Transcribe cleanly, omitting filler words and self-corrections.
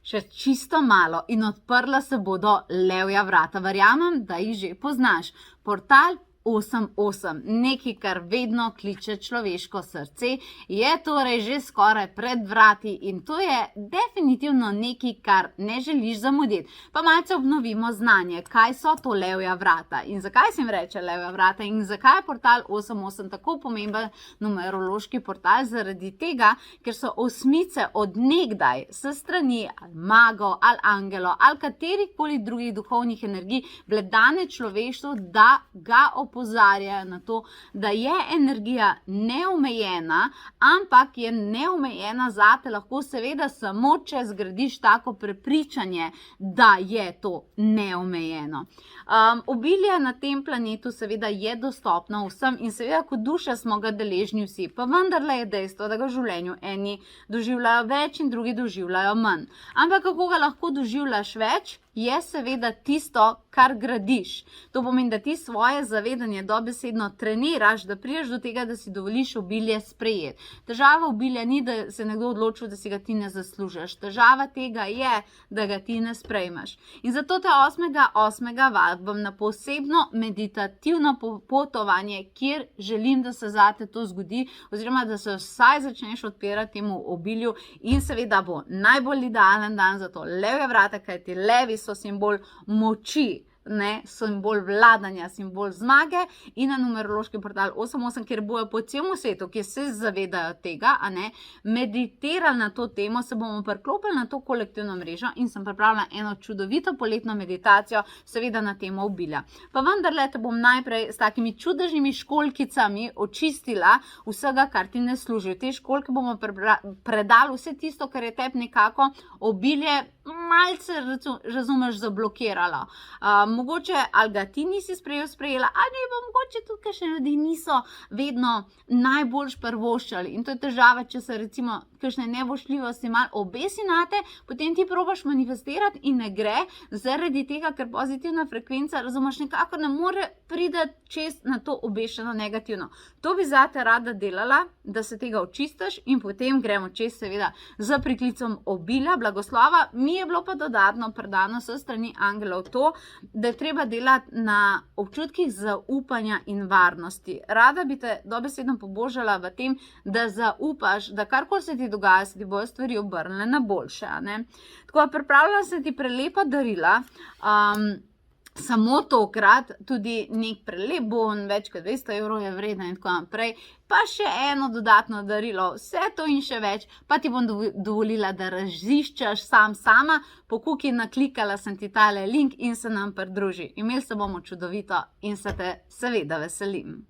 še čisto malo in odprla se bodo levja vrata. Verjamem, da jih že poznaš. Portal 88, nekaj, kar vedno kliče človeško srce, je torej že skoraj pred vrati in to je definitivno nekaj, kar ne želiš zamuditi. Pa malce obnovimo znanje, kaj so to levja vrata in zakaj se jim reče levja vrata in zakaj je portal 88 tako pomemben numerološki portal. Zaradi tega, ker so osmice od nekdaj s strani ali magov, ali angelov, ali katerihkoli drugih duhovnih energij bile dane človeštvu, da ga opozarjajo na to, da je energija neomejena, ampak je neomejena zate lahko seveda samo, če zgradiš tako prepričanje, da je to neomejeno. Obilje na tem planetu seveda je dostopno vsem in seveda kot duše smo ga deležni vsi, pa vendarle je dejstvo, da ga v življenju eni doživljajo več in drugi doživljajo manj. Ampak kako ga lahko doživljaš več? Je seveda tisto, kar gradiš. To pomeni, da ti svoje zavedanje dobesedno treniraš, da prideš do tega, da si dovoliš obilje sprejeti. Težava obilja ni, da se nekdo odločil, da si ga ti ne zaslužiš. Težava tega je, da ga ti ne sprejmeš. In zato te 8.8. vabim na posebno meditativno potovanje, kjer želim, da se zate to zgodi, oziroma da se vsaj začneš odpirati temu obilju in seveda bo najbolj idealen dan za to levje vrata, kajti levi so simbol moči, simbol vladanja, simbol zmage in na numerološki portal 88, kjer bojo po celem svetu, ki se zavedajo tega, meditirali na to temo, se bomo priklopili na to kolektivno mrežo in sem pripravila eno čudovito poletno meditacijo, seveda na temo obilja. Pa vendarle te bom najprej s takimi čudežnimi školjkicami očistila vsega, kar ti ne služi. Te školjke bomo predali vse tisto, kar je tebi nekako obilje malce, razumeš, zablokiralo. Mogoče ali ga ti nisi sprejela, ali pa mogoče tudi kakšni ljudi niso vedno najboljš prvoščali. In to je težava, če se recimo kakšne nevošljivosti malo obesi nate, potem ti probaš manifestirati in ne gre, zaradi tega, ker pozitivna frekvenca, razumeš, nekako ne more priti čez na to obešeno negativno. To bi zate rada delala, da se tega očistiš in potem gremo čez seveda z priklicom obilja, blagoslova. Mi je bilo pa dodatno predano s strani angelov to, da je treba delati na občutkih zaupanja in varnosti. Rada bi te dobesedno pobožala v tem, da zaupaš, da karkoli se ti dogaja, se ti bojo stvari obrnile na boljše. Tako pripravljala se ti prelepa darila, samo tokrat tudi nek prelep bon, več kot 200 evrov je vreden in tako naprej, pa še eno dodatno darilo, vse to in še več, pa ti bom dovolila, da raziščeš sama, po kuki naklikala sem ti tale link in se nam pridruži. Imeli se bomo čudovito in se te seveda veselim.